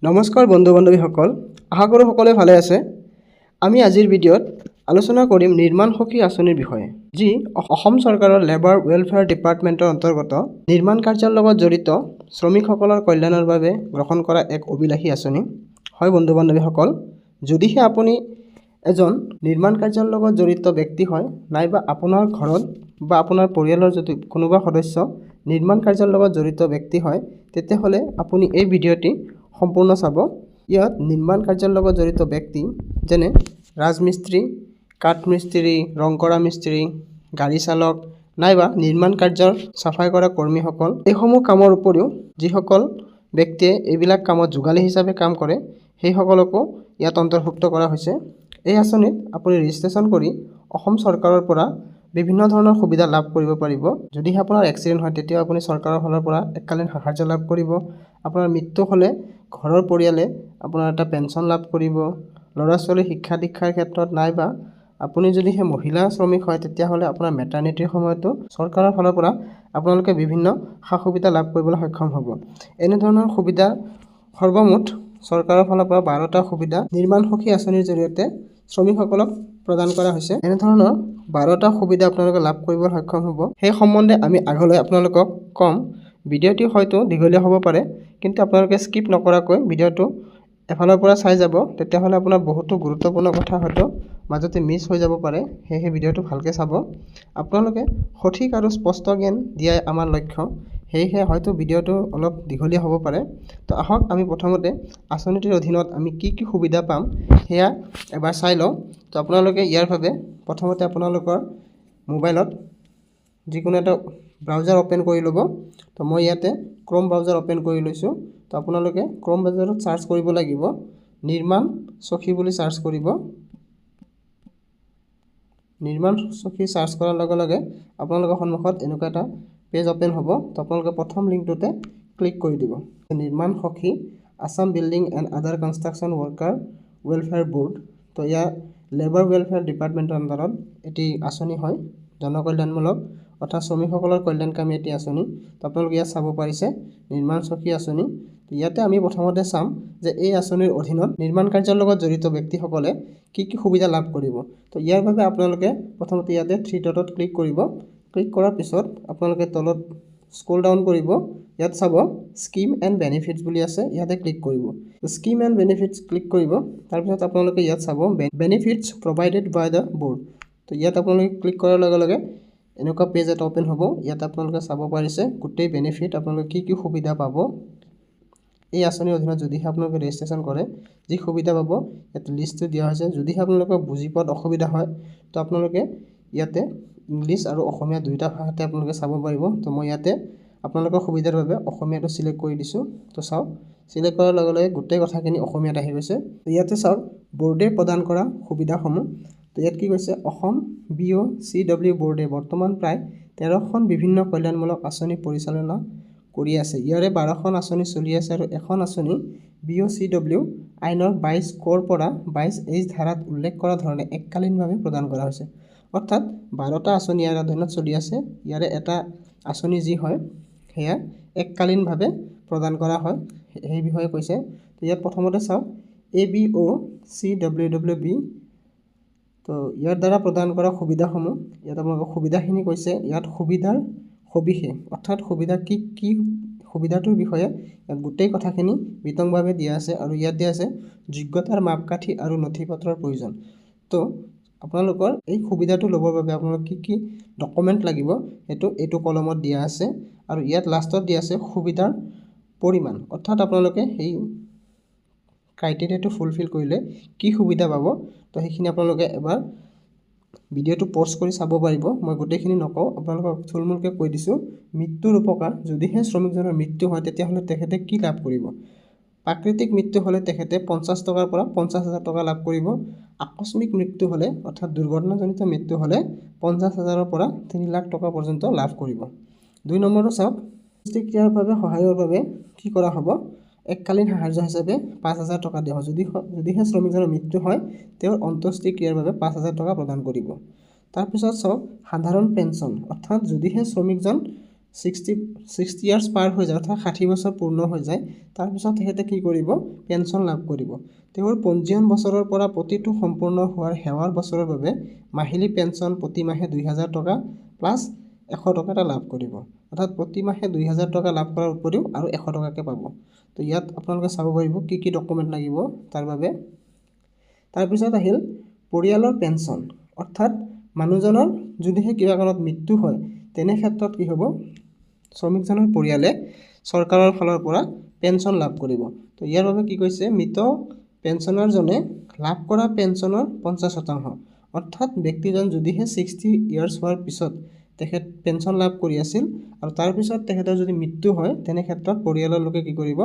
নমস্কাৰ বন্ধু বান্ধৱীসকল, আশা কৰোঁ সকলোৱে ভালে আছে। আমি আজিৰ ভিডিঅ'ত আলোচনা কৰিম নিৰ্মাণ সখী আঁচনিৰ বিষয়ে, যি অসম চৰকাৰৰ লেবাৰ ৱেলফেয়াৰ ডিপাৰ্টমেণ্টৰ অন্তৰ্গত নিৰ্মাণ কাৰ্যৰ লগত জড়িত শ্ৰমিকসকলৰ কল্যাণৰ বাবে গ্ৰহণ কৰা এক অভিলাষী আঁচনি। হয় বন্ধু বান্ধৱীসকল, যদিহে আপুনি এজন নিৰ্মাণ কাৰ্যৰ লগত জড়িত ব্যক্তি হয়, নাইবা আপোনাৰ ঘৰত বা আপোনাৰ পৰিয়ালৰ যদি কোনোবা সদস্য নিৰ্মাণ কাৰ্যৰ লগত জড়িত ব্যক্তি হয়, তেতিয়াহ'লে আপুনি এই ভিডিঅ'টি সম্পূৰ্ণ চাব। ইয়াত নিৰ্মাণ কাৰ্যৰ লগত জড়িত ব্যক্তি যেনে ৰাজমিস্ত্ৰী, কাঠমিস্ত্ৰী, ৰং কৰা মিস্ত্ৰী, গাড়ী চালক নাইবা নিৰ্মাণ কাৰ্যৰ চাফাই কৰা কৰ্মীসকল, এইসমূহ কামৰ উপৰিও যিসকল ব্যক্তিয়ে এইবিলাক কামত যোগালী হিচাপে কাম কৰে, সেইসকলকো ইয়াত অন্তৰ্ভুক্ত কৰা হৈছে। এই আঁচনিত আপুনি ৰেজিষ্ট্ৰেশ্যন কৰি অসম চৰকাৰৰ পৰা বিভিন্ন ধৰণৰ সুবিধা লাভ কৰিব পাৰিব। যদিহে আপোনাৰ এক্সিডেণ্ট হয়, তেতিয়া আপুনি চৰকাৰৰ ফালৰ পৰা এককালীন সাহায্য লাভ কৰিব। আপোনাৰ মৃত্যু হ'লে ঘৰৰ পৰিয়ালে আপোনাৰ এটা পেঞ্চন লাভ কৰিব। ল'ৰা ছোৱালীৰ শিক্ষা দীক্ষাৰ ক্ষেত্ৰত নাইবা আপুনি যদিহে মহিলা শ্ৰমিক হয়, তেতিয়াহ'লে আপোনাৰ মেটাৰনিটিৰ সময়তো চৰকাৰৰ ফালৰ পৰা আপোনালোকে বিভিন্ন সা সুবিধা লাভ কৰিবলৈ সক্ষম হ'ব। এনেধৰণৰ সুবিধা সৰ্বমুঠ চৰকাৰৰ ফালৰ পৰা 12টা সুবিধা নিৰ্মাণ সখী আঁচনিৰ জৰিয়তে শ্ৰমিকসকলক প্ৰদান কৰা হৈছে। এনেধৰণৰ 12টা সুবিধা আপোনালোকে লাভ কৰিবলৈ সক্ষম হ'ব। সেই সম্বন্ধে আমি আগলৈ আপোনালোকক ক'ম। ভিডিঅ'টি হয়তো দীঘলীয়া হ'ব পাৰে, কিন্তু আপোনালোকে স্কিপ নকৰাকৈ ভিডিঅ'টো এফালৰ পৰা চাই যাব, তেতিয়াহ'লে আপোনাৰ বহুতো গুৰুত্বপূৰ্ণ কথা হয়তো মাজতে মিছ হৈ যাব পাৰে। সেয়েহে ভিডিঅ'টো ভালকৈ চাব। আপোনালোকে সঠিক আৰু স্পষ্ট জ্ঞান দিয়াই আমাৰ লক্ষ্য, সেয়েহে হয়তো ভিডিঅ'টো অলপ দীঘলীয়া হ'ব পাৰে। তো আহক আমি প্ৰথমতে আঁচনিটিৰ অধীনত আমি কি কি সুবিধা পাম সেয়া এবাৰ চাই লওঁ। তো আপোনালোকে ইয়াৰ বাবে প্ৰথমতে আপোনালোকৰ মোবাইলত যিকোনো এটা ব্ৰাউজাৰ অ'পেন কৰি ল'ব। তো মই ইয়াতে ক্ৰ'ম ব্ৰাউজাৰ অ'পেন কৰি লৈছোঁ। তো আপোনালোকে ক্ৰ'ম ব্ৰাউজাৰত চাৰ্চ কৰিব লাগিব, নিৰ্মাণ সখী বুলি চাৰ্চ কৰিব। নিৰ্মাণ সখী চাৰ্চ কৰাৰ লগে লগে আপোনালোকৰ সন্মুখত এনেকুৱা এটা পেজ অ'পেন হ'ব। তো আপোনালোকে প্ৰথম লিংকটোতে ক্লিক কৰি দিব। নিৰ্মাণ সখী Assam building and other construction worker welfare board. তো ইয়াৰ লেবাৰ ৱেলফেয়াৰ ডিপাৰ্টমেণ্টৰ আণ্ডাৰত এটি আঁচনি হয়, জনকল্যাণমূলক অৰ্থাৎ শ্ৰমিকসকলৰ কল্যাণকামী এটি আঁচনি। তো আপোনালোকে ইয়াত চাব পাৰিছে নিৰ্মাণ সখী আঁচনি। ইয়াতে আমি প্ৰথমতে চাম যে এই আঁচনিৰ অধীনত নিৰ্মাণ কাৰ্যৰ লগত জড়িত ব্যক্তিসকলে কি কি সুবিধা লাভ কৰিব। তো ইয়াৰ বাবে আপোনালোকে প্ৰথমতে ইয়াতে 3 ডটত ক্লিক কৰিব। ক্লিক কৰাৰ পিছত আপোনালোকে তলত স্ক্ৰল ডাউন কৰিব। ইয়াত চাব স্কিম এণ্ড বেনিফিটছ বুলি আছে, ইয়াতে ক্লিক কৰিব। স্কিম এণ্ড বেনিফিটছ ক্লিক কৰিব। তাৰপিছত আপোনালোকে ইয়াত চাব benefits provided by the board. তো ইয়াত আপোনালোকে ক্লিক কৰাৰ লগে লগে এনেকুৱা পেজ এটা অ'পেন হ'ব। ইয়াত আপোনালোকে চাব পাৰিছে গোটেই বেনিফিট, আপোনালোকে কি কি সুবিধা পাব। এই আঁচনিৰ অধীনত যদিহে আপোনালোকে ৰেজিষ্ট্ৰেশ্যন কৰে, যি সুবিধা পাব ইয়াত লিষ্টটো দিয়া হৈছে। যদিহে আপোনালোকৰ বুজি পোৱাত অসুবিধা হয়, তো আপোনালোকে ইয়াতে ইংলিছ আৰু অসমীয়া দুয়োটা ভাষাতে আপোনালোকে চাব পাৰিব। তো মই ইয়াতে আপোনালোকৰ সুবিধাৰ বাবে অসমীয়াটো চিলেক্ট কৰি দিছোঁ। তো চাওক, চিলেক্ট কৰাৰ লগে লগে গোটেই কথাখিনি অসমীয়াত আহি গৈছে। তো ইয়াতে চাওক বৰ্ডে প্ৰদান কৰা সুবিধাসমূহ। তো ইয়াত কি কৈছে, অসম BOCW বৰ্ডে বৰ্তমান প্ৰায় 13খন বিভিন্ন কল্যাণমূলক আঁচনি পৰিচালনা কৰি আছে। ইয়াৰে 12খন আঁচনি চলি আছে আৰু এখন আঁচনি BOCW আইনৰ 22 ক'ৰ পৰা 22H ধাৰাত উল্লেখ কৰা ধৰণে এককালীনভাৱে প্ৰদান কৰা হৈছে। অৰ্থাৎ 12টা আঁচনি ইয়াৰ অধীনত চলি আছে। ইয়াৰে এটা আঁচনি যি হয় সেয়া এককালীনভাৱে প্ৰদান কৰা হয়, সেই বিষয়ে কৈছে। তো ইয়াত প্ৰথমতে চাওক ABOCWWB। তো ইয়াৰ দ্বাৰা প্ৰদান কৰা সুবিধাসমূহ, ইয়াত আপোনালোকক সুবিধাখিনি কৈছে। ইয়াত সুবিধাৰ সবিশেষ অৰ্থাৎ সুবিধা কি কি সুবিধাটোৰ বিষয়ে ইয়াত গোটেই কথাখিনি বিতংভাৱে দিয়া আছে। আৰু ইয়াত দিয়া আছে যোগ্যতাৰ মাপকাঠি আৰু নথি পত্ৰৰ প্ৰয়োজন। তো আপোনালোকৰ এই সুবিধাটো ল'বৰ বাবে আপোনালোক কি কি ডকুমেণ্ট লাগিব সেইটো এইটো কলমত দিয়া আছে। আৰু ইয়াত লাষ্টত দিয়া আছে সুবিধাৰ পৰিমাণ, অৰ্থাৎ আপোনালোকে সেই ক্ৰাইটেৰিয়াটো ফুলফিল কৰিলে কি সুবিধা পাব। তো সেইখিনি আপোনালোকে এবাৰ ভিডিঅ'টো পজ কৰি চাব পাৰিব। মই গোটেইখিনি নকওঁ, আপোনালোকক থুলমূলকৈ কৈ দিছোঁ। মৃত্যুৰ উপকাৰ, যদিহে শ্ৰমিকজনৰ মৃত্যু হয় তেতিয়াহ'লে তেখেতে কি লাভ কৰিব। প্ৰাকৃতিক মৃত্যু হ'লে তেখেতে 50 টকাৰ পৰা 50,000 টকা লাভ কৰিব। আকস্মিক মৃত্যু হ'লে অৰ্থাৎ দুৰ্ঘটনাজনিত মৃত্যু হ'লে 50,000ৰ পৰা 3 লাখ টকা পৰ্যন্ত লাভ কৰিব। 2 নম্বৰটো চাওক, অন্ত্যেষ্টিক্ৰিয়াৰ বাবে সহায়ৰ বাবে কি কৰা হ'ব, এককালীন সাহায্য হিচাপে 5,000 টকা দিয়া হ'ব। যদিহে শ্ৰমিকজনৰ মৃত্যু হয়, তেওঁৰ অন্ত্যেষ্টিক্ৰিয়াৰ বাবে 5,000 টকা প্ৰদান কৰিব। তাৰপিছত চাওক সাধাৰণ পেঞ্চন, অৰ্থাৎ যদিহে শ্ৰমিকজন 60 ইয়াৰ্ছ পাৰ হৈ যায়, অৰ্থাৎ 60 বছৰ পূৰ্ণ হৈ যায়, তাৰপিছত তেখেতে কি কৰিব, পেঞ্চন লাভ কৰিব। তেওঁৰ পঞ্জীয়ন বছৰৰ পৰা প্ৰতিটো সম্পূৰ্ণ হোৱাৰ সেৱাৰ বছৰৰ বাবে মাহিলী পেঞ্চন প্ৰতি মাহে 2000 টকা প্লাছ 100 টকা এটা লাভ কৰিব। অৰ্থাৎ প্ৰতি মাহে 2000 টকা লাভ কৰাৰ উপৰিও আৰু 100 টকাকৈ পাব। তো ইয়াত আপোনালোকে চাব পাৰিব কি কি ডকুমেণ্ট লাগিব তাৰ বাবে। তাৰপিছত আহিল পৰিয়ালৰ পেঞ্চন, অৰ্থাৎ মানুহজনৰ যদিহে কিবা কাৰণত মৃত্যু হয় তেনে ক্ষেত্ৰত কি হ'ব, শ্ৰমিকজনৰ পৰিয়ালে চৰকাৰৰ ফালৰ পৰা পেঞ্চন লাভ কৰিব। তো ইয়াৰ বাবে কি কৈছে, মৃত পেঞ্চনাৰজনে লাভ কৰা পেঞ্চনৰ 50%, অৰ্থাৎ ব্যক্তিজন যদিহে 60 ইয়াৰ্ছ হোৱাৰ পিছত তেখেত পেঞ্চন লাভ কৰি আছিল আৰু তাৰপিছত তেখেতৰ যদি মৃত্যু হয় তেনে ক্ষেত্ৰত পৰিয়ালৰ লোকে কি কৰিব,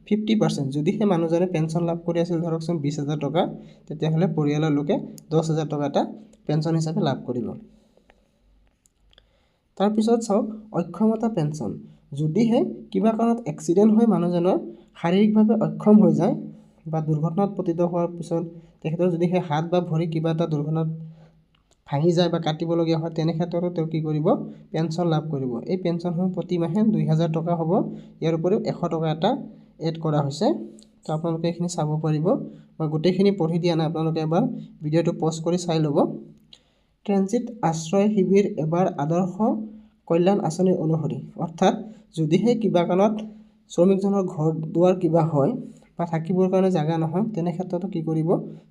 50%। যদিহে মানুহজনে পেঞ্চন লাভ কৰি আছিল ধৰকচোন 20,000 টকা, তেতিয়াহ'লে পৰিয়ালৰ লোকে 10,000 টকা এটা পেঞ্চন হিচাপে লাভ কৰিব। তাৰপিছত চাওক অক্ষমতা পেঞ্চন, যদিহে কিবা কাৰণত এক্সিডেণ্ট হৈ মানুহজনৰ শাৰীৰিকভাৱে অক্ষম হৈ যায় বা দুৰ্ঘটনাত পতিত হোৱাৰ পিছত তেখেতৰ যদিহে হাত বা ভৰি কিবা এটা দুৰ্ঘটনাত ভাঙি যায় বা কাটিবলগীয়া হয় তেনে ক্ষেত্ৰতো তেওঁ কি কৰিব, পেঞ্চন লাভ কৰিব। এই পেঞ্চনসমূহ প্ৰতি মাহে 2000 টকা হ'ব। ইয়াৰ উপৰিও 100 টকা এটা এড কৰা হৈছে। তো আপোনালোকে এইখিনি চাব পাৰিব। মই গোটেইখিনি পঢ়ি দিয়া নাই, আপোনালোকে এবাৰ ভিডিঅ'টো পজ কৰি চাই ল'ব। ট্ৰেনজিট আশ্ৰয় শিবিৰ এবাৰ আদৰ্শ কল্যাণ আঁচনি অনুসৰি, অৰ্থাৎ যদিহে কিবা কাৰণত শ্ৰমিকজনৰ ঘৰ দুৱাৰ কিবা হয় বা থাকিবৰ কাৰণে জেগা নহয় তেনে ক্ষেত্ৰতো কি কৰিব,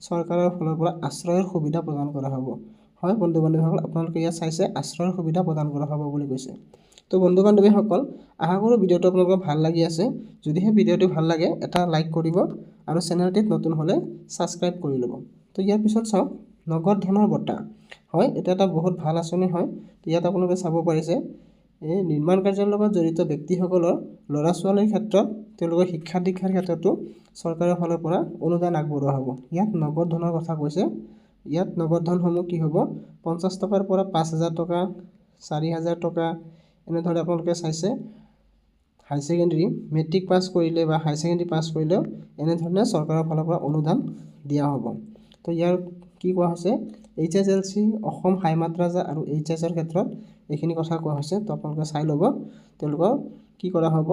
চৰকাৰৰ ফালৰ পৰা আশ্ৰয়ৰ সুবিধা প্ৰদান কৰা হ'ব। হয় বন্ধু বান্ধৱীসকল, আপোনালোকে ইয়াত চাইছে আশ্ৰয়ৰ সুবিধা প্ৰদান কৰা হ'ব বুলি কৈছে। তো বন্ধু বান্ধৱীসকল, আশা কৰোঁ ভিডিঅ'টো আপোনালোকৰ ভাল লাগি আছে। যদিহে ভিডিঅ'টো ভাল লাগে এটা লাইক কৰিব আৰু চেনেলটিত নতুন হ'লে ছাবস্ক্ৰাইব কৰি ল'ব। তো ইয়াৰ পিছত চাওক নগদ ধনৰ বঁটা। হয়, এটা এটা বহুত ভাল আঁচনি হয়। তো ইয়াত আপোনালোকে চাব পাৰিছে এই নিৰ্মাণ কাৰ্যৰ লগত জড়িত ব্যক্তিসকলৰ ল'ৰা ছোৱালীৰ ক্ষেত্ৰত তেওঁলোকৰ শিক্ষা দীক্ষাৰ ক্ষেত্ৰতো চৰকাৰৰ ফালৰ পৰা অনুদান আগবঢ়োৱা হ'ব। ইয়াত নগদ ধনৰ কথা কৈছে। ইয়াত নগদ ধনসমূহ কি হ'ব, 50 টকাৰ পৰা 5,000 টকা, 4,000 টকা, এনেদৰে আপোনালোকে চাইছে। হাই ছেকেণ্ডেৰী মেট্ৰিক পাছ কৰিলে বা হাই ছেকেণ্ডেৰী পাছ কৰিলেও এনেধৰণে চৰকাৰৰ ফালৰ পৰা অনুদান দিয়া হ'ব। তো ইয়াৰ কি কোৱা হৈছে, HSLC, অসম হাই মাদ্ৰাজা আৰু HS-ৰ ক্ষেত্ৰত এইখিনি কথা কোৱা হৈছে। তো আপোনালোকে চাই ল'ব। তেওঁলোকক কি কৰা হ'ব,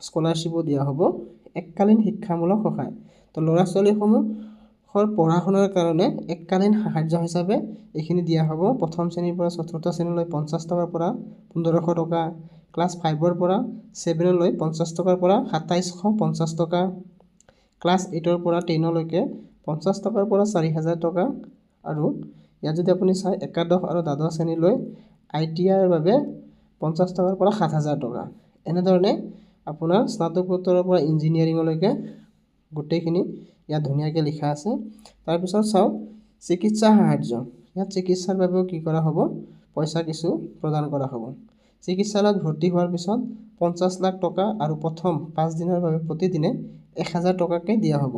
স্কলাৰশ্বিপো দিয়া হ'ব। এককালীন শিক্ষামূলক সহায়, তো ল'ৰা ছোৱালীসমূহৰ পঢ়া শুনাৰ কাৰণে এককালীন সাহাৰ্য হিচাপে এইখিনি দিয়া হ'ব। প্ৰথম শ্ৰেণীৰ পৰা 4ৰ্থ শ্ৰেণীলৈ 50 টকাৰ পৰা 1500 টকা, ক্লাছ 5ৰ পৰা 7লৈ 50 টকাৰ পৰা 2750 টকা, ক্লাছ 8ৰ পৰা 10লৈকে 50 টকাৰ পৰা 4,000 টকা, আৰু ইয়াত যদি আপুনি চায় একাদশ আৰু দ্বাদশ শ্ৰেণীলৈ ITIৰ বাবে 50 টকাৰ পৰা 7,000 টকা। এনেধৰণে আপোনাৰ স্নাতকোত্তৰৰ পৰা ইঞ্জিনিয়াৰিঙলৈকে গোটেইখিনি ইয়াত ধুনীয়াকৈ লিখা আছে। তাৰপিছত চাওক চিকিৎসা সাহাৰ্য, ইয়াত চিকিৎসাৰ বাবেও কি কৰা হ'ব, পইচা কিছু প্ৰদান কৰা হ'ব। চিকিৎসালয়ত ভৰ্তি হোৱাৰ পিছত 50 লাখ টকা আৰু প্ৰথম 5 দিনৰ বাবে প্ৰতিদিনে 1000 টকাকৈ দিয়া হ'ব।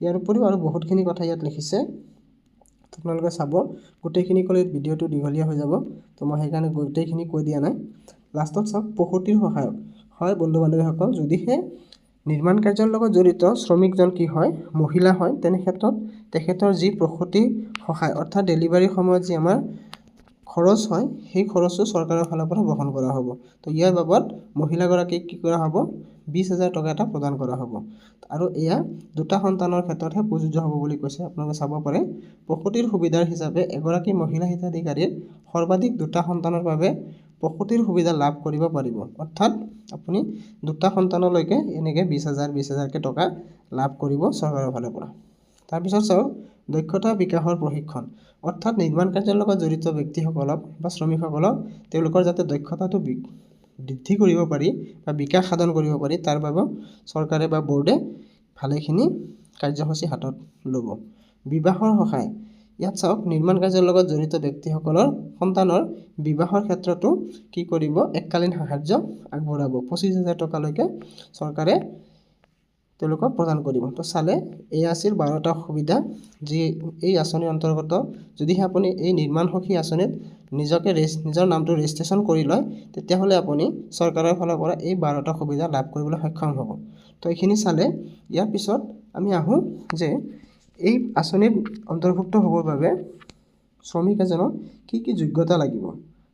ইয়াৰ উপৰিও আৰু বহুতখিনি কথা ইয়াত লিখিছে, আপোনালোকে চাব। গোটেইখিনি ক'লে ভিডিঅ'টো দীঘলীয়া হৈ যাব, তো মই সেইকাৰণে গোটেইখিনি কৈ দিয়া নাই। লাষ্টত চাওক প্ৰসূতিৰ সহায়ক। হয় বন্ধু বান্ধৱীসকল, যদিহে নিৰ্মাণ কাৰ্যৰ লগত জড়িত শ্ৰমিকজন কি হয়, মহিলা হয়, তেনে ক্ষেত্ৰত তেখেতৰ যি প্ৰসূতি সহায়, অৰ্থাৎ ডেলিভাৰীৰ সময়ত যি আমাৰ খৰচ হয় সেই খৰচো চৰকাৰৰ ফালৰ পৰা বহন কৰা হ'ব। তো ইয়াৰ বাবদ মহিলাগৰাকীক কি কৰা হ'ব, 20,000 টকা এটা প্ৰদান কৰা হ'ব। আৰু এয়া দুটা সন্তানৰ ক্ষেত্ৰতহে প্ৰযোজ্য হ'ব বুলি কৈছে। আপোনালোকে চাব পাৰে প্ৰসূতিৰ সুবিধাৰ হিচাপে এগৰাকী মহিলা হিতাধিকাৰীৰ সৰ্বাধিক দুটা সন্তানৰ বাবে প্ৰসূতিৰ সুবিধা লাভ কৰিব পাৰিব। অৰ্থাৎ আপুনি দুটা সন্তানলৈকে এনেকৈ 20,000কৈ টকা লাভ কৰিব চৰকাৰৰ ফালৰ পৰা। তাৰপিছত চাওক দক্ষতা বিকাশৰ প্ৰশিক্ষণ, অৰ্থাৎ নিৰ্মাণ কাৰ্যৰ লগত জড়িত ব্যক্তিসকলক বা শ্ৰমিকসকলক তেওঁলোকৰ যাতে দক্ষতাটো বৃদ্ধি কৰিব পাৰি বা বিকাশ সাধন কৰিব পাৰি, তাৰ বাবে চৰকাৰে বা বোৰ্ডে ভালেখিনি কাৰ্যসূচী হাতত ল'ব। বিবাহৰ সহায়, ইয়াত চাওক নিৰ্মাণ কাৰ্যৰ লগত জড়িত ব্যক্তিসকলৰ সন্তানৰ বিবাহৰ ক্ষেত্ৰতো কি কৰিব, এককালীন সাহাৰ্য আগবঢ়াব। 25,000 টকালৈকে চৰকাৰে তেওঁলোকক প্ৰদান কৰিব। তো চালে এয়া আছিল 12টা সুবিধা যি এই আঁচনিৰ অন্তৰ্গত। যদিহে আপুনি এই নিৰ্মাণ সখী আঁচনিত নিজৰ নামটো ৰেজিষ্ট্ৰেশ্যন কৰি লয় তেতিয়াহ'লে আপুনি চৰকাৰৰ ফালৰ পৰা এই 12টা সুবিধা লাভ কৰিবলৈ সক্ষম হ'ব। তো এইখিনি চালে। ইয়াৰ পিছত আমি আহোঁ যে এই আঁচনিত অন্তৰ্ভুক্ত হ'বৰ বাবে শ্ৰমিক এজনৰ কি কি যোগ্যতা লাগিব।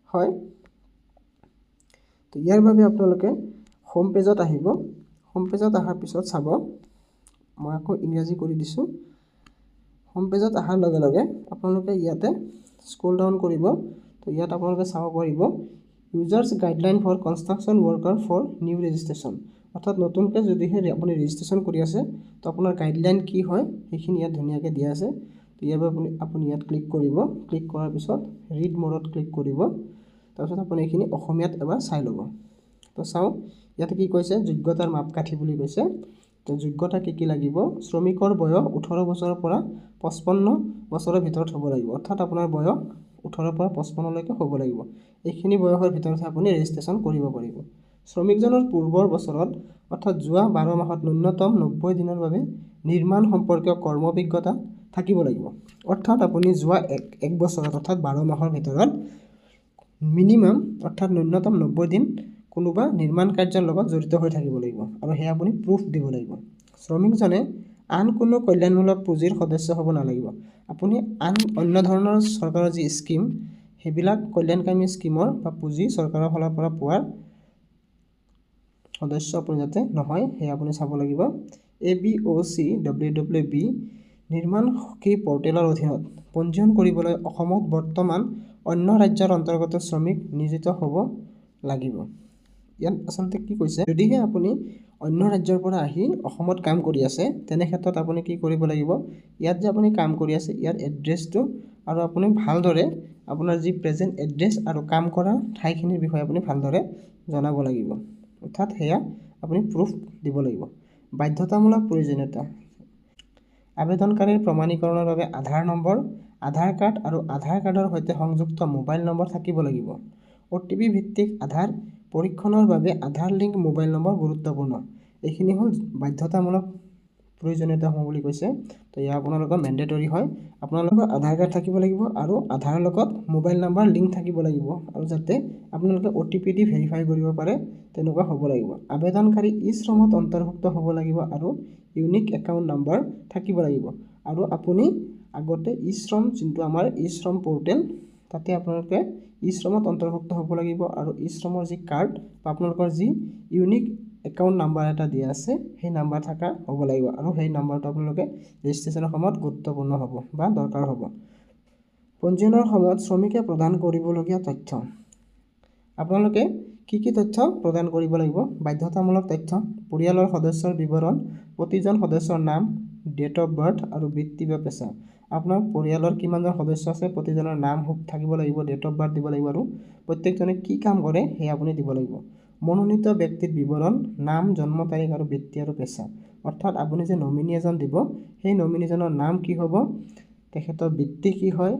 হয়, তো ইয়াৰ বাবে আপোনালোকে হোম পেজত আহিব। হোম পেজত অহাৰ পিছত চাব, মই আকৌ ইংৰাজী কৰি দিছোঁ। হোম পেজত অহাৰ লগে লগে আপোনালোকে ইয়াতে স্ক্ৰল ডাউন কৰিব। তো ইয়াত আপোনালোকে চাব পাৰিব users guideline for construction worker for new registration, অৰ্থাৎ নতুনকৈ যদিহে আপুনি ৰেজিষ্ট্ৰেশ্যন কৰি আছে তো আপোনাৰ গাইডলাইন কি হয় সেইখিনি ইয়াত ধুনীয়াকৈ দিয়া আছে। তো ইয়াৰ বাবে আপুনি ইয়াত ক্লিক কৰিব। ক্লিক কৰাৰ পিছত ৰিড মোডত ক্লিক কৰিব। তাৰপিছত আপুনি এইখিনি অসমীয়াত এবাৰ চাই ল'ব। তো চাওঁ ইয়াতে কি কৈছে, যোগ্যতাৰ মাপকাঠি বুলি কৈছে। তো যোগ্যতা কি লাগিব, শ্ৰমিকৰ বয়স 18 বছৰৰ পৰা 55 বছৰৰ ভিতৰত হ'ব লাগিব, অৰ্থাৎ আপোনাৰ বয়স 18 পৰা 55লৈকে হ'ব লাগিব। এইখিনি বয়সৰ ভিতৰতহে আপুনি ৰেজিষ্ট্ৰেশ্যন কৰিব পাৰিব। শ্ৰমিকজনৰ পূৰ্বৰ বছৰত অৰ্থাৎ যোৱা 12 মাহত ন্যূনতম 90 দিনৰ বাবে নিৰ্মাণ সম্পৰ্কীয় কৰ্ম অভিজ্ঞতা থাকিব লাগিব। অৰ্থাৎ আপুনি যোৱা এক বছৰত অৰ্থাৎ 12 মাহৰ ভিতৰত মিনিমাম অৰ্থাৎ ন্যূনতম 90 দিন কোনোবা নিৰ্মাণ কাৰ্যৰ লগত জড়িত হৈ থাকিব লাগিব আৰু সেয়া আপুনি প্ৰুফ দিব লাগিব। শ্ৰমিকজনে আন কোনো কল্যাণমূলক পুঁজিৰ সদস্য হ'ব নালাগিব। আপুনি অন্য ধৰণৰ চৰকাৰৰ যি স্কিম সেইবিলাক কল্যাণকামী স্কিমৰ বা পুঁজি চৰকাৰৰ ফালৰ পৰা পোৱাৰ সদস্য আপুনি যাতে নহয় সেয়া আপুনি চাব লাগিব। ABOCWWB নিৰ্মাণ সখী পৰ্টেলৰ অধীনত পঞ্জীয়ন কৰিবলৈ অসমত বৰ্তমান অন্য ৰাজ্যৰ অন্তৰ্গত শ্ৰমিক নিয়োজিত হ'ব লাগিব। ইয়াত আচলতে কি কৈছে, যদিহে আপুনি অন্য ৰাজ্যৰ পৰা আহি অসমত কাম কৰি আছে তেনে ক্ষেত্ৰত আপুনি কি কৰিব লাগিব, ইয়াত যে আপুনি কাম কৰি আছে ইয়াৰ এড্ৰেছটো আৰু আপুনি ভালদৰে আপোনাৰ যি প্ৰেজেণ্ট এড্ৰেছ আৰু কাম কৰা ঠাইখিনিৰ বিষয়ে আপুনি ভালদৰে জনাব লাগিব। অৰ্থাৎ সেয়া আপুনি প্ৰুফ দিব লাগিব। বাধ্যতামূলক প্ৰয়োজনীয়তা, আবেদনকাৰীৰ প্ৰমাণীকৰণৰ বাবে আধাৰ নম্বৰ, আধাৰ কাৰ্ড আৰু আধাৰ কাৰ্ডৰ সৈতে সংযুক্ত মোবাইল নম্বৰ থাকিব লাগিব। OTP ভিত্তিক আধাৰ পৰীক্ষণৰ বাবে আধাৰ লিংক মোবাইল নম্বৰ গুৰুত্বপূৰ্ণ। এইখিনি হ'ল বাধ্যতামূলক প্ৰয়োজনীয়তা হ'ব বুলি কৈছে। তো এয়া আপোনালোকৰ মেণ্ডেটৰী হয়। আপোনালোকৰ আধাৰ কাৰ্ড থাকিব লাগিব আৰু আধাৰৰ লগত মোবাইল নম্বৰ লিংক থাকিব লাগিব আৰু যাতে আপোনালোকে OTP দি ভেৰিফাই কৰিব পাৰে তেনেকুৱা হ'ব লাগিব। আবেদনকাৰী ই শ্ৰমত অন্তৰ্ভুক্ত হ'ব লাগিব আৰু ইউনিক একাউণ্ট নম্বৰ থাকিব লাগিব। আৰু আপুনি আগতে ই শ্ৰম যোনটো আমাৰ ই শ্ৰম পৰ্টেল তাতে আপোনালোকে ই শ্ৰমত অন্তৰ্ভুক্ত হ'ব লাগিব আৰু ই শ্ৰমৰ যি কাৰ্ড বা আপোনালোকৰ যি ইউনিক একাউণ্ট নাম্বাৰ এটা দিয়া আছে সেই নাম্বাৰ থকা হ'ব লাগিব আৰু সেই নাম্বাৰটো আপোনালোকে ৰেজিষ্ট্ৰেশ্যনৰ সময়ত গুৰুত্বপূৰ্ণ হ'ব বা দৰকাৰ হ'ব। পঞ্জীয়নৰ সময়ত শ্ৰমিকে প্ৰদান কৰিবলগীয়া তথ্য, আপোনালোকে কি তথ্য প্ৰদান কৰিব লাগিব, বাধ্যতামূলক তথ্য, পৰিয়ালৰ সদস্যৰ বিৱৰণ, প্ৰতিজন সদস্যৰ নাম, ডেট অফ বাৰ্থ আৰু বৃত্তি বা পেচা। আপোনাৰ পৰিয়ালৰ কিমানজন সদস্য আছে প্ৰতিজনৰ নাম থাকিব লাগিব, ডেট অফ বাৰ্থ দিব লাগিব আৰু প্ৰত্যেকজনে কি কাম কৰে সেয়া আপুনি দিব লাগিব। মনোনীত ব্যক্তিৰ বিৱৰণ, নাম, জন্ম তাৰিখ আৰু বৃত্তি আৰু পেচা। অৰ্থাৎ আপুনি যে নমিনী এজন দিব সেই নমিনীজনৰ নাম কি হ'ব, তেখেতৰ বৃত্তি কি হয়,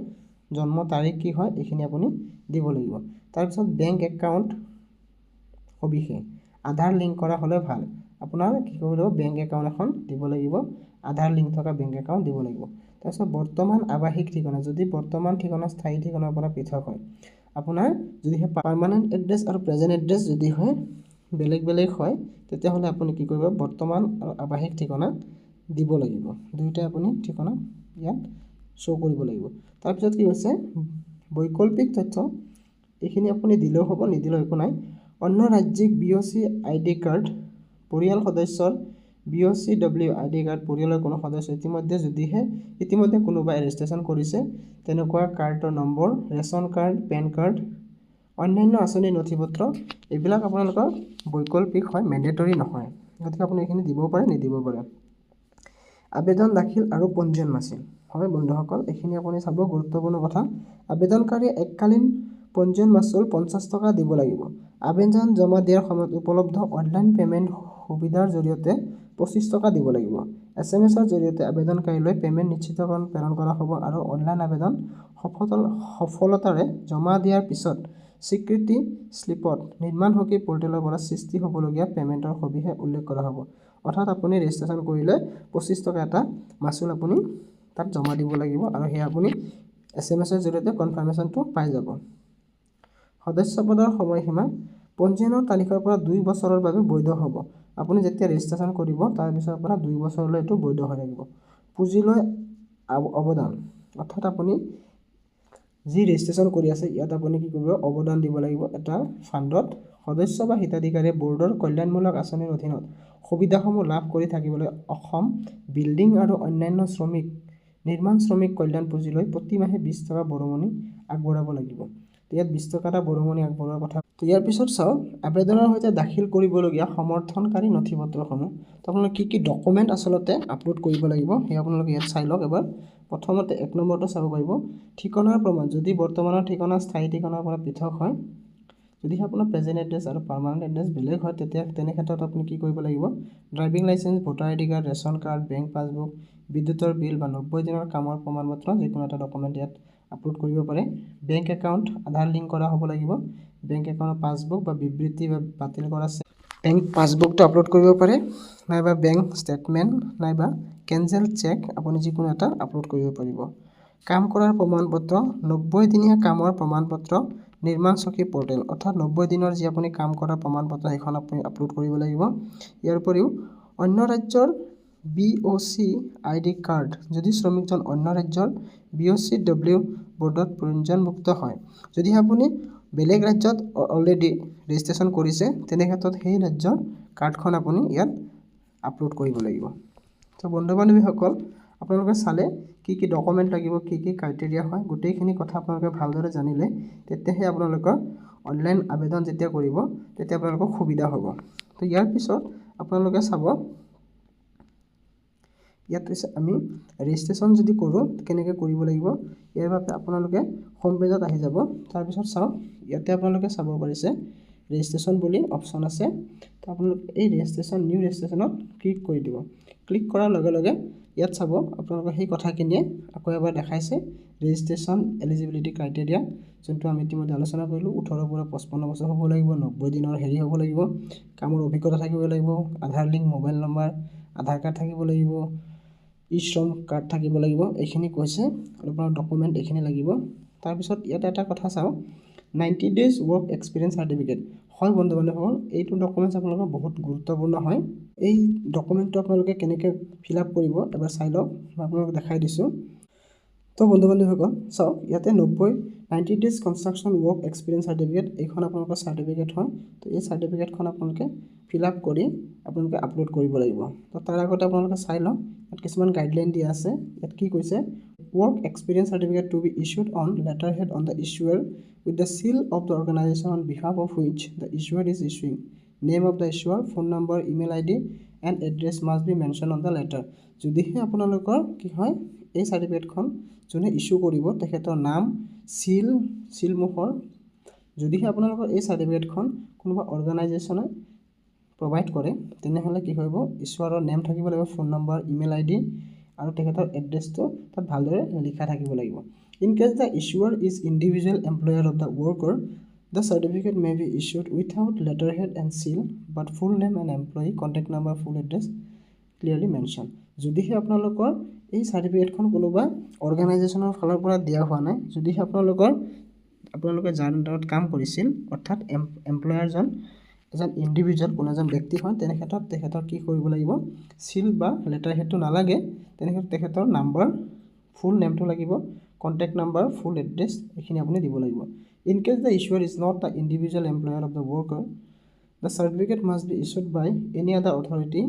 জন্ম তাৰিখ কি হয় এইখিনি আপুনি দিব লাগিব। তাৰপিছত বেংক একাউণ্ট সবিশেষ, আধাৰ লিংক কৰা হ'লে ভাল। আপোনাৰ কি কৰিব লাগিব, বেংক একাউণ্ট এখন দিব লাগিব, আধাৰ লিংক থকা বেংক একাউণ্ট দিব লাগিব। তাৰপিছত বৰ্তমান আৱাসিক ঠিকনা, যদি বৰ্তমান ঠিকনা স্থায়ী ঠিকনাৰ পৰা পৃথক হয়, আপোনাৰ যদিহে পাৰ্মানেণ্ট এড্ৰেছ আৰু প্ৰেজেণ্ট এড্ৰেছ যদি হয় বেলেগ বেলেগ হয় তেতিয়াহ'লে আপুনি কি কৰিব, বৰ্তমান আৰু আৱাসিক ঠিকনা দিব লাগিব। দুয়োটাই আপুনি ঠিকনা ইয়াত শ্ব' কৰিব লাগিব। তাৰপিছত কি হৈছে বৈকল্পিক তথ্য, এইখিনি আপুনি দিলেও হ'ব নিদিলেও একো নাই। অন্য ৰাজ্যিক BOC ID কাৰ্ড, পৰিয়াল সদস্যৰ BOCW ID কাৰ্ড, পৰিয়ালৰ কোনো সদস্য ইতিমধ্যে কোনোবাই ৰেজিষ্ট্ৰেশ্যন কৰিছে তেনেকুৱা কাৰ্ডৰ number, ration card, pan card, অন্যান্য আঁচনিৰ নথিপত্ৰ, এইবিলাক আপোনালোকৰ বৈকল্পিক হয়, মেণ্ডেটৰী নহয়। গতিকে আপুনি এইখিনি দিবও পাৰে নিদিবও পাৰে। আবেদন দাখিল আৰু পঞ্জীয়ন মাচুল, হয় বন্ধুসকল এইখিনি আপুনি চাব গুৰুত্বপূৰ্ণ কথা। আবেদনকাৰীয়ে এককালীন পঞ্জীয়ন মাচুল 50 টকা দিব লাগিব। আবেদন জমা দিয়াৰ সময়ত উপলব্ধ অনলাইন পে'মেণ্ট সুবিধাৰ জৰিয়তে 25 টকা দিব লাগিব। SMS-ৰ জৰিয়তে আবেদনকাৰীলৈ পে'মেণ্ট নিশ্চিতকৰণ প্ৰেৰণ কৰা হ'ব আৰু অনলাইন আবেদন সফলতাৰে জমা দিয়াৰ পিছত স্বীকৃতি স্লিপত নিৰ্মাণ সখী পৰ্টেলৰ পৰা সৃষ্টি হ'বলগীয়া পে'মেণ্টৰ সবিশেষ উল্লেখ কৰা হ'ব। অৰ্থাৎ আপুনি ৰেজিষ্ট্ৰেশ্যন কৰিলে 25 টকা এটা মাচুল আপুনি তাত জমা দিব লাগিব আৰু সেয়া আপুনি SMS-ৰ জৰিয়তে কনফাৰ্মেশ্যনটো পাই যাব। সদস্যপদৰ সময়সীমা পঞ্জীয়নৰ তাৰিখৰ পৰা 2 বছৰৰ বাবে বৈধ হ'ব। আপুনি যেতিয়া ৰেজিষ্ট্ৰেশ্যন কৰিব তাৰ পিছৰ পৰা 2 বছৰলৈ এইটো বৈধ হৈ থাকিব। পুঁজিলৈ অৱদান, অৰ্থাৎ আপুনি যি ৰেজিষ্ট্ৰেশ্যন কৰি আছে ইয়াত আপুনি কি কৰিব, অৱদান দিব লাগিব এটা ফাণ্ডত সদস্য বা হিতাধিকাৰীয়ে বোৰ্ডৰ কল্যাণমূলক আঁচনিৰ অধীনত সুবিধাসমূহ লাভ কৰি থাকিবলৈ অসম বিল্ডিং আৰু অন্যান্য নিৰ্মাণ শ্ৰমিক কল্যাণ পুঁজিলৈ প্ৰতি মাহে 20 টকা বৰঙণি আগবঢ়াব লাগিব। ইয়াত 20 টকা এটা বৰঙণি আগবঢ়োৱাৰ কথা। ইয়াৰ পিছত চাওক আবেদনৰ সৈতে দাখিল কৰিবলগীয়া সমৰ্থনকাৰী নথিপত্ৰসমূহ। তো আপোনালোকে কি ডকুমেণ্ট আচলতে আপলোড কৰিব লাগিব সেই আপোনালোকে ইয়াত চাই লওক এবাৰ। প্ৰথমতে 1 নম্বৰটো চাব পাৰিব ঠিকনাৰ প্ৰমাণ। যদি বৰ্তমানৰ ঠিকনা স্থায়ী ঠিকনাৰ পৰা পৃথক হয়, যদিহে আপোনাৰ প্ৰেজেণ্ট এড্ৰেছ আৰু পাৰ্মানেণ্ট এড্ৰেছ বেলেগ হয়, তেতিয়া তেনে ক্ষেত্ৰত আপুনি কি কৰিব লাগিব, driving licence, voter ID card, ration card, bank passbook, বিদ্যুতৰ বিল বা 90 দিনৰ কামৰ প্ৰমাণপত্ৰ যিকোনো এটা ডকুমেণ্ট ইয়াত আপলোড কৰিব পাৰে। বেংক একাউণ্ট আধাৰ লিংক কৰা হ'ব লাগিব। বেংক একাউণ্টৰ পাছবুক বা বিবৃতি বা বাতিল কৰা বেংক পাছবুকটো আপলোড কৰিব পাৰে, নাইবা বেংক ষ্টেটমেণ্ট নাইবা কেঞ্চেল চেক আপুনি যিকোনো এটা আপলোড কৰিব পাৰিব। কাম কৰাৰ প্ৰমাণপত্ৰ, 90 দিনীয়া কামৰ প্ৰমাণপত্ৰ, নিৰ্মাণ চকী পৰ্টেল, অৰ্থাৎ 90 দিনৰ যি আপুনি কাম কৰাৰ প্ৰমাণপত্ৰ সেইখন আপুনি আপলোড কৰিব লাগিব। ইয়াৰ উপৰিও অন্য ৰাজ্যৰ BOC ID কাৰ্ড, যদি শ্ৰমিকজন অন্য ৰাজ্যৰ BOCW বোৰ্ডত পঞ্জীয়নভুক্ত হয়, যদি আপুনি বেলেগ ৰাজ্যত অলৰেডি ৰেজিষ্ট্ৰেশ্যন কৰিছে, তেনে ক্ষেত্ৰত সেই ৰাজ্যৰ কাৰ্ডখন আপুনি ইয়াত আপলোড কৰিব লাগিব। তো বন্ধু বান্ধৱীসকল, আপোনালোকে চালে কি কি ডকুমেণ্ট লাগিব, কি কি ক্ৰাইটেৰিয়া হয়, গোটেইখিনি কথা আপোনালোকে ভালদৰে জানিলে তেতিয়াহে আপোনালোকৰ অনলাইন আবেদন যেতিয়া কৰিব তেতিয়া আপোনালোকৰ সুবিধা হ'ব। তো ইয়াৰ পিছত আপোনালোকে চাব, ইয়াত আমি ৰেজিষ্ট্ৰেশ্যন যদি কৰোঁ কেনেকৈ কৰিব লাগিব, ইয়াৰ বাবে আপোনালোকে হোম পেজত আহি যাব। তাৰপিছত চাওক ইয়াতে আপোনালোকে চাব পাৰিছে ৰেজিষ্ট্ৰেশ্যন বুলি অপশ্যন আছে। তো আপোনালোকে এই ৰেজিষ্ট্ৰেশ্যন নিউ ৰেজিষ্ট্ৰেশ্যনত ক্লিক কৰি দিব। ক্লিক কৰাৰ লগে লগে ইয়াত চাব আপোনালোকৰ সেই কথাখিনিয়ে আকৌ এবাৰ দেখাইছে ৰেজিষ্ট্ৰেশ্যন এলিজিবিলিটি ক্ৰাইটেৰিয়া, যোনটো আমি ইতিমধ্যে আলোচনা কৰিলোঁ। 18 পৰা 55 বছৰ হ'ব লাগিব, 90 দিনৰ হ'ব লাগিব, কামৰ অভিজ্ঞতা থাকিব লাগিব, আধাৰ লিংক, মোবাইল নম্বৰ, আধাৰ কাৰ্ড থাকিব লাগিব, শ্ৰম কাৰ্ড থাকিব লাগিব, এইখিনি কৈছে। আৰু আপোনাৰ ডকুমেণ্ট এইখিনি লাগিব। তাৰপিছত ইয়াত এটা কথা চাওঁ, 90 days ৱৰ্ক এক্সপিৰিয়েঞ্চ চাৰ্টিফিকেট। হয় বন্ধু বান্ধৱীসকল, এইটো ডকুমেণ্টছ আপোনালোকৰ বহুত গুৰুত্বপূৰ্ণ হয়। এই ডকুমেণ্টটো আপোনালোকে কেনেকৈ ফিল আপ কৰিব এবাৰ চাই লওক, মই আপোনালোকক দেখাই দিছোঁ। তো বন্ধু বান্ধৱীসকল চাওক, ইয়াতে 90 days construction work experience certificate, এইখন আপোনালোকৰ চাৰ্টিফিকেট হয়। তো এই চাৰ্টিফিকেটখন আপোনালোকে ফিল আপ কৰি আপোনালোকে আপলোড কৰিব লাগিব। তো তাৰ আগতে আপোনালোকে চাই লওক, ইয়াত কিছুমান গাইডলাইন দিয়া আছে। ইয়াত কি কৈছে, work experience certificate to be issued on letter head on the issuer with the seal of the organization on behalf of which the issuer is issuing. Name of the issuer, phone number, email ID and address must be mentioned on the letter. যদিহে আপোনালোকৰ কি হয়, এই চাৰ্টিফিকেটখন যোনে issue কৰিব তেখেতৰ নাম, চিল মোহৰ, যদিহে আপোনালোকৰ এই চাৰ্টিফিকেটখন কোনোবা অৰ্গেনাইজেশ্যনে প্ৰভাইড কৰে তেনেহ'লে কি কৰিব, ইছ্যুৱাৰৰ নেম থাকিব লাগিব, ফোন নম্বৰ, ইমেইল ID আৰু তেখেতৰ এড্ৰেছটো তাত ভালদৰে লিখা থাকিব লাগিব। In case the issuer is individual employer of the worker, the certificate may be issued without letterhead and seal, but full name and employee contact number, full address clearly mentioned. যদিহে আপোনালোকৰ এই চাৰ্টিফিকেটখন কোনোবা অৰ্গেনাইজেশ্যনৰ ফালৰ পৰা দিয়া হোৱা নাই, যদিহে আপোনালোকে যাৰ আণ্ডাৰত কাম কৰিছিল, অৰ্থাৎ এমপ্লয়াৰজন এজন ইণ্ডিভিজুৱেল কোনো এজন ব্যক্তি হয়, তেনে ক্ষেত্ৰত তেখেতৰ কি কৰিব লাগিব, চিল বা লেটাৰহেডটো নালাগে, তেনে ক্ষেত্ৰত তেখেতৰ নাম্বাৰ, ফুল নেমটো লাগিব, কণ্টেক্ট নাম্বাৰ, ফুল এড্ৰেছ এইখিনি আপুনি দিব লাগিব। In case the issuer is not the individual employer of the worker, the certificate must be issued by any other authority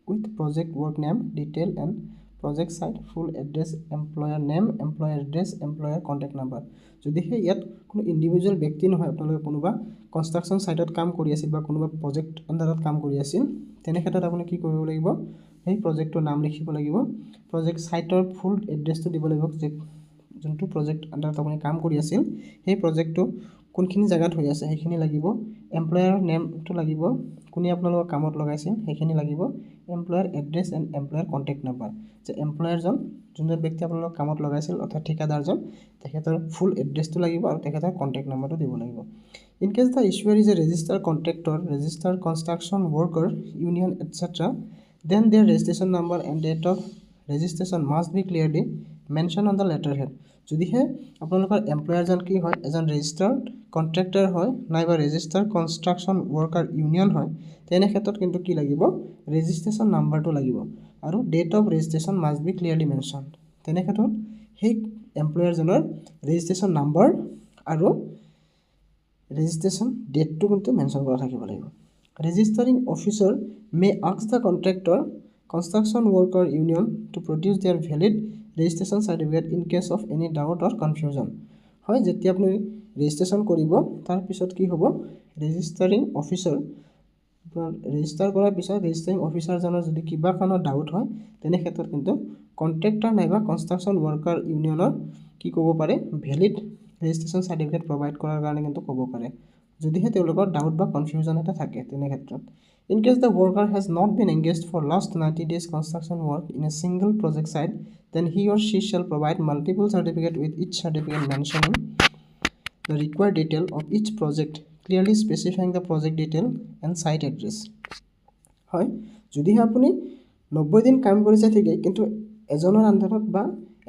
with project work name, detail and project site, full address, employer name, employer address, employer contact number. যদিহে ইয়াত কোনো individual ব্যক্তি নহয়, আপোনালোকে কোনোবা construction ছাইটত কাম কৰি আছিল বা কোনোবা প্ৰজেক্ট আণ্ডাৰত কাম কৰি আছিল, তেনে ক্ষেত্ৰত আপুনি কি কৰিব লাগিব, সেই প্ৰজেক্টটোৰ নাম লিখিব লাগিব, প্ৰজেক্ট ছাইটৰ ফুল এড্ৰেছটো দিব লাগিব, যে যোনটো প্ৰজেক্ট আণ্ডাৰত আপুনি কাম কৰি আছিল সেই প্ৰজেক্টটো কোনখিনি জেগাত হৈ আছে সেইখিনি লাগিব, এমপ্লয়াৰৰ নেমটো লাগিব, কোনে আপোনালোকক কামত লগাইছিল সেইখিনি লাগিব, এমপ্লয়াৰ এড্ৰেছ এণ্ড এমপ্লয়াৰ কণ্টেক্ট নাম্বাৰ, যে এমপ্লয়াৰজন যোনজন ব্যক্তি আপোনালোকক কামত লগাইছিল অৰ্থাৎ ঠিকাদাৰজন, তেখেতৰ ফুল এড্ৰেছটো লাগিব আৰু তেখেতৰ কণ্টেক্ট নাম্বাৰটো দিব লাগিব। In case the issuer is a registered contractor, registered construction worker, union etcetera, then their registration number and date of registration must be clearly mention on the letter head. যদিহে আপোনালোকৰ এমপ্লয়াৰজন কি হয়, এজন ৰেজিষ্টাৰ্ড কণ্ট্ৰেক্টৰ হয় নাইবা registered construction worker union হয়, তেনে ক্ষেত্ৰত কিন্তু কি লাগিব, ৰেজিষ্ট্ৰেশ্যন নাম্বাৰটো লাগিব আৰু date of registration must be clearly mention. তেনে ক্ষেত্ৰত সেই এমপ্লয়াৰজনৰ ৰেজিষ্ট্ৰেশ্যন নাম্বাৰ আৰু ৰেজিষ্ট্ৰেশ্যন ডেটটো কিন্তু মেনশ্যন কৰা থাকিব লাগিব registering officer may ask the contractor construction worker union to produce their valid registration certificate in case of any doubt or confusion হয় যেতিয়া আপুনি ৰেজিষ্ট্ৰেশ্যন কৰিব তাৰপিছত কি হ'ব ৰেজিষ্টাৰিং অফিচাৰ ৰেজিষ্টাৰ কৰাৰ পিছত ৰেজিষ্টাৰিং অফিচাৰজনৰ যদি কিবা কাৰণত ডাউট হয় তেনে ক্ষেত্ৰত কিন্তু কণ্ট্ৰেক্টৰ নাইবা কনষ্ট্ৰাকশ্যন ৱৰ্কাৰ ইউনিয়নৰ কি ক'ব পাৰে ভেলিড ৰেজিষ্ট্ৰেশ্যন চাৰ্টিফিকেট প্ৰভাইড কৰাৰ কাৰণে কিন্তু ক'ব পাৰে যদিহে তেওঁলোকৰ ডাউট বা কনফিউজন এটা থাকে তেনে ক্ষেত্ৰত in case the worker has not been engaged for last 90 days construction work in a single project site then he or she shall provide multiple certificate with each certificate mentioning the required detail of each project clearly specifying the project detail and site address হয় যদিহে আপুনি 90 দিন কাম কৰিছে ঠিকই কিন্তু এজনৰ আন্ডাৰত বা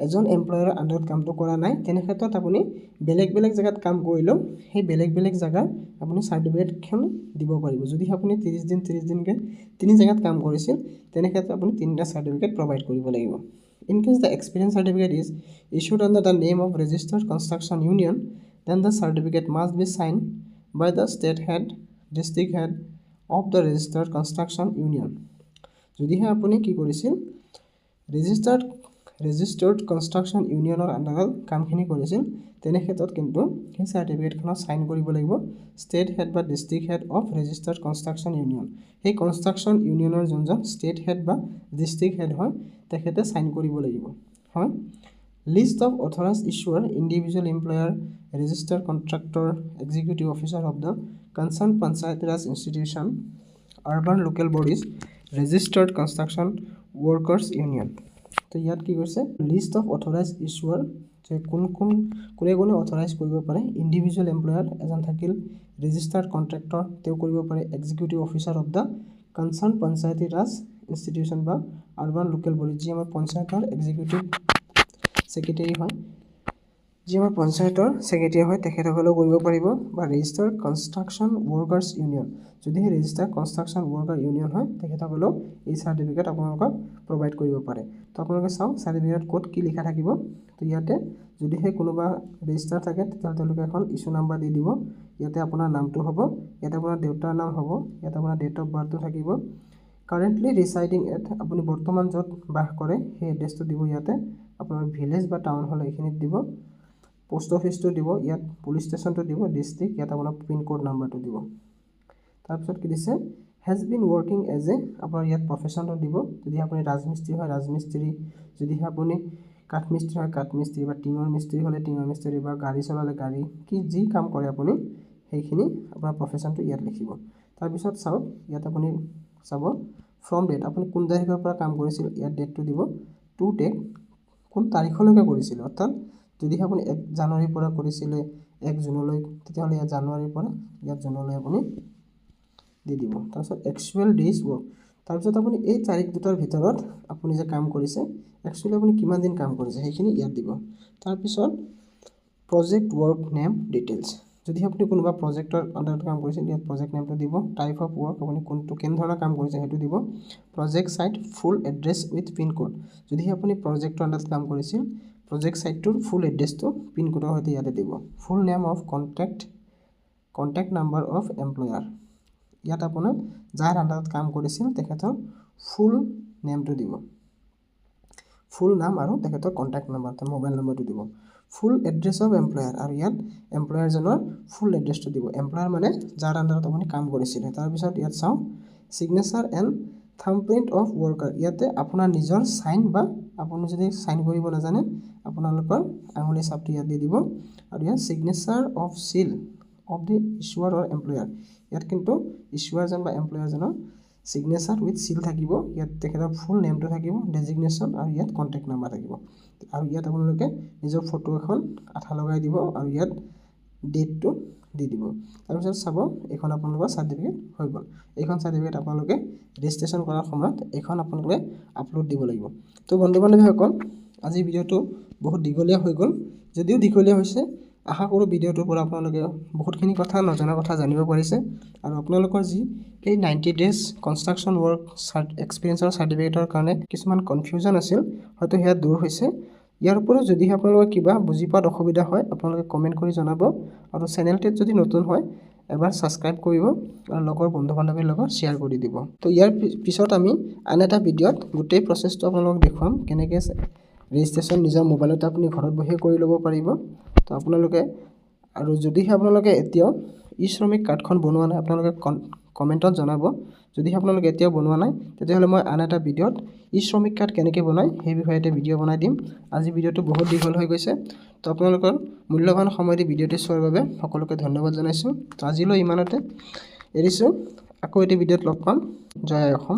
এজন এমপ্লয়াৰৰ আন্ডাৰত কামটো কৰা নাই তেনে ক্ষেত্ৰত আপুনি বেলেগ বেলেগ জায়গাত কাম কৰিলেও সেই বেলেগ বেলেগ জায়গাৰ আপুনি চাৰ্টিফিকেটখন দিব পাৰিব যদি আপুনি 30 দিনকে তিনি জায়গাত কাম কৰিছিল তেনে ক্ষেত্ৰত আপুনি তিনিটা চাৰ্টিফিকেট প্ৰভাইড কৰিব লাগিব in case the experience certificate is issued under the name of registered construction union then the certificate must be signed by the state head district head of the registered construction union যদিহে আপুনি কি কৰিছিল registered construction unionৰ আন্ডাৰত কামখিনি কৰিছিল তেনে ক্ষেত্ৰত কিন্তু সেই চাৰ্টিফিকেটখনত সাইন কৰিব লাগিব ষ্টেট হেড বা district head of registered construction union সেই কনষ্ট্ৰাকশ্যন ইউনিয়নৰ যোনজন ষ্টেট হেড বা ডিস্ট্ৰিক্ট হেড হয় তেখেতে সাইন কৰিব লাগিব হয় list of authorized issuer individual employer registered contractor executive officer of the concern panchayat Raj institution urban local bodies registered construction workers union তো ইয়াত কি কৈছে লিষ্ট অফ অথৰাইজড ইছ্যুৱাৰ যে কোনে অথৰাইজ কৰিব পাৰে ইণ্ডিভিজুৱেল এমপ্লয়াৰ এজন থাকিল ৰেজিষ্টাৰ্ড কণ্ট্ৰেক্টৰ তেওঁ কৰিব পাৰে executive officer of the concerned Panchayati Raj institution বা আৰ্বান লোকেল বডি যি আমাৰ পঞ্চায়তৰ এক্সিকিউটিভ ছেক্ৰেটাৰী হয় যি আমাৰ পঞ্চায়তৰ ছেক্ৰেটাৰী হয় তেখেতসকলেও কৰিব পাৰিব বা ৰেজিষ্টাৰ্ড কনষ্ট্ৰাকশ্যন ৱৰ্কাৰ্ছ ইউনিয়ন যদিহে ৰেজিষ্টাৰ্ড কনষ্ট্ৰাকশ্যন ৱৰ্কাৰ ইউনিয়ন হয় তেখেতসকলেও এই চাৰ্টিফিকেট আপোনালোকক প্ৰভাইড কৰিব পাৰে তো আপোনালোকে চাওক চাৰ্টিফিকেট ক'ত কি লিখা থাকিব তো ইয়াতে যদিহে কোনোবা ৰেজিষ্টাৰ থাকে তেতিয়াহ'লে তেওঁলোকে এখন ইছ্যু নাম্বাৰ দি দিব ইয়াতে আপোনাৰ নামটো হ'ব ইয়াতে আপোনাৰ দেউতাৰ নাম হ'ব ইয়াতে আপোনাৰ ডেট অফ বাৰ্থটো থাকিব কাৰেণ্টলি ৰিচাইডিং এট আপুনি বৰ্তমান য'ত বাস কৰে সেই এড্ৰেছটো দিব ইয়াতে আপোনাৰ ভিলেজ বা টাউন হ'লে এইখিনিত দিব পোষ্ট অফিচটো দিব ইয়াত পুলিচ ষ্টেচনটো দিব ডিষ্ট্ৰিক্ট ইয়াত আপোনাৰ পিন কোড নাম্বাৰটো দিব তাৰপিছত কি দিছে has been working as a আপোনাৰ ইয়াত প্ৰফেশ্যনটো দিব যদি আপুনি ৰাজমিস্ত্ৰী হয় ৰাজমিস্ত্ৰী যদিহে আপুনি কাঠমিস্ত্ৰী হয় কাঠমিস্ত্ৰী বা টিঙৰ মিস্ত্ৰী হ'লে টিঙৰ মিস্ত্ৰী বা গাড়ী চলালে গাড়ী কি যি কাম কৰে আপুনি সেইখিনি আপোনাৰ প্ৰফেশ্যনটো ইয়াত লিখিব তাৰপিছত চাওক ইয়াত আপুনি চাব ফ্ৰম ডেট আপুনি কোন তাৰিখৰ পৰা কাম কৰিছিল ইয়াত ডেটটো দিব টু ডেট কোন তাৰিখলৈকে কৰিছিল অৰ্থাৎ যদিহে আপুনি 1 জানুৱাৰীৰ পৰা কৰিছিলে 1 জুনলৈ তেতিয়াহ'লে ইয়াত জানুৱাৰীৰ পৰা ইয়াত জুনলৈ আপুনি দি দিব তাৰপিছত একচুৱেল ডেইজ ৱৰ্ক তাৰপিছত আপুনি এই তাৰিখ দুটাৰ ভিতৰত আপুনি যে কাম কৰিছে একচুৱেলি আপুনি কিমান দিন কাম কৰিছে সেইখিনি ইয়াত দিব তাৰপিছত প্ৰজেক্ট ৱৰ্ক নেম ডিটেইলছ যদি আপুনি কোনোবা প্ৰজেক্টৰ আন্ডাৰত কাম কৰিছে ইয়াত প্ৰজেক্ট নেমটো দিব টাইপ অফ ৱৰ্ক আপুনি কোনটো কেনেধৰণৰ কাম কৰিছে সেইটো দিব project site full address with pin code যদিহে আপুনি প্ৰজেক্টৰ আন্ডাৰত কাম কৰিছিল প্ৰজেক্ট সাইটটোৰ ফুল এড্ৰেছটো পিন কোডৰ সৈতে ইয়াতে দিব full name of contact number of employer ইয়াত আপোনাৰ যাৰ আন্ডাৰত কাম কৰিছিল তেখেতৰ ফুল নেমটো দিব ফুল নাম আৰু তেখেতৰ কণ্টেক্ট নাম্বাৰ মোবাইল নম্বৰটো দিব ফুল এড্ৰেছ অফ এমপ্লয়াৰ আৰু ইয়াত এমপ্লয়াৰজনৰ ফুল এড্ৰেছটো দিব এমপ্লয়াৰ মানে যাৰ আন্ডাৰত আপুনি কাম কৰিছিলে তাৰপিছত ইয়াত চাওঁ ছিগনেচাৰ এণ্ড থাম্বপ্ৰিণ্ট অফ ৱৰ্কাৰ ইয়াতে আপোনাৰ নিজৰ সাইন বা আপুনি যদি সাইন কৰিব নাজানে আপোনালোকৰ আঙুলি ছাপটো ইয়াত দি দিব আৰু ইয়াত signature of seal of the issuer or employer ইয়াত কিন্তু ইছ্যুৱাৰজন বা এমপ্লয়াৰজনৰ ছিগনেচাৰ উইথ সিল থাকিব ইয়াত তেখেতৰ ফুল নেমটো থাকিব ডেজিগনেশ্যন আৰু ইয়াত কণ্টেক্ট নাম্বাৰ থাকিব আৰু ইয়াত আপোনালোকে নিজৰ ফটো এখন আঠা লগাই দিব আৰু ইয়াত ডেটটো দি দিব তাৰপিছত চাব এইখন আপোনালোকৰ চাৰ্টিফিকেট হৈ গ'ল এইখন চাৰ্টিফিকেট আপোনালোকে ৰেজিষ্ট্ৰেশ্যন কৰাৰ সময়ত এইখন আপোনালোকে আপলোড দিব লাগিব তো বন্ধু বান্ধৱীসকল আজি ভিডিঅ'টো বহুত দীঘলীয়া হৈ গ'ল যদিও দীঘলীয়া হৈছে আশা কৰোঁ ভিডিঅ'টোৰ পৰা আপোনালোকে বহুতখিনি কথা নজনা কথা জানিব পাৰিছে আৰু আপোনালোকৰ যি এই 90 ডেজ কনষ্ট্ৰাকশ্যন ৱৰ্ক এক্সপিৰিয়েঞ্চৰ চাৰ্টিফিকেটৰ কাৰণে কিছুমান কনফিউজন আছিল হয়তো সেয়া দূৰ হৈছে ইয়াৰ উপৰিও যদিহে আপোনালোকৰ কিবা বুজি পোৱাত অসুবিধা হয় আপোনালোকে কমেণ্ট কৰি জনাব আৰু চেনেলটোত যদি নতুন হয় এবাৰ ছাবস্ক্ৰাইব কৰিব আৰু লগৰ বন্ধু-বান্ধৱীৰ লগত শ্বেয়াৰ কৰি দিব। তো ইয়াৰ পিছত আমি আন এটা ভিডিঅ'ত গোটেই প্ৰচেছটো আপোনালোকক দেখুৱাম কেনেকৈ ৰেজিষ্ট্ৰেশ্যন নিজৰ মোবাইলতে আপুনি ঘৰত বহিয়ে কৰি ল'ব পাৰিব। তো আপোনালোকে আৰু যদিহে আপোনালোকে এতিয়াও ই শ্ৰমিক কাৰ্ডখন বনোৱা নাই আপোনালোকে কমেণ্টত জনাব। যদিহে আপোনালোকে এতিয়াও বনোৱা নাই তেতিয়াহ'লে মই আন এটা ভিডিঅ'ত ই শ্ৰমিক কাৰ্ড কেনেকৈ বনায় সেই বিষয়ে এটা ভিডিঅ' বনাই দিম। আজি ভিডিঅ'টো বহুত দীঘল হৈ গৈছে। তো আপোনালোকৰ মূল্যৱান সময় দি ভিডিঅ'টো চোৱাৰ বাবে সকলোকে ধন্যবাদ জনাইছোঁ। তো আজিলৈ ইমানতে এৰিছোঁ। আকৌ এটি ভিডিঅ'ত লগ পাম। জয় আই অসম।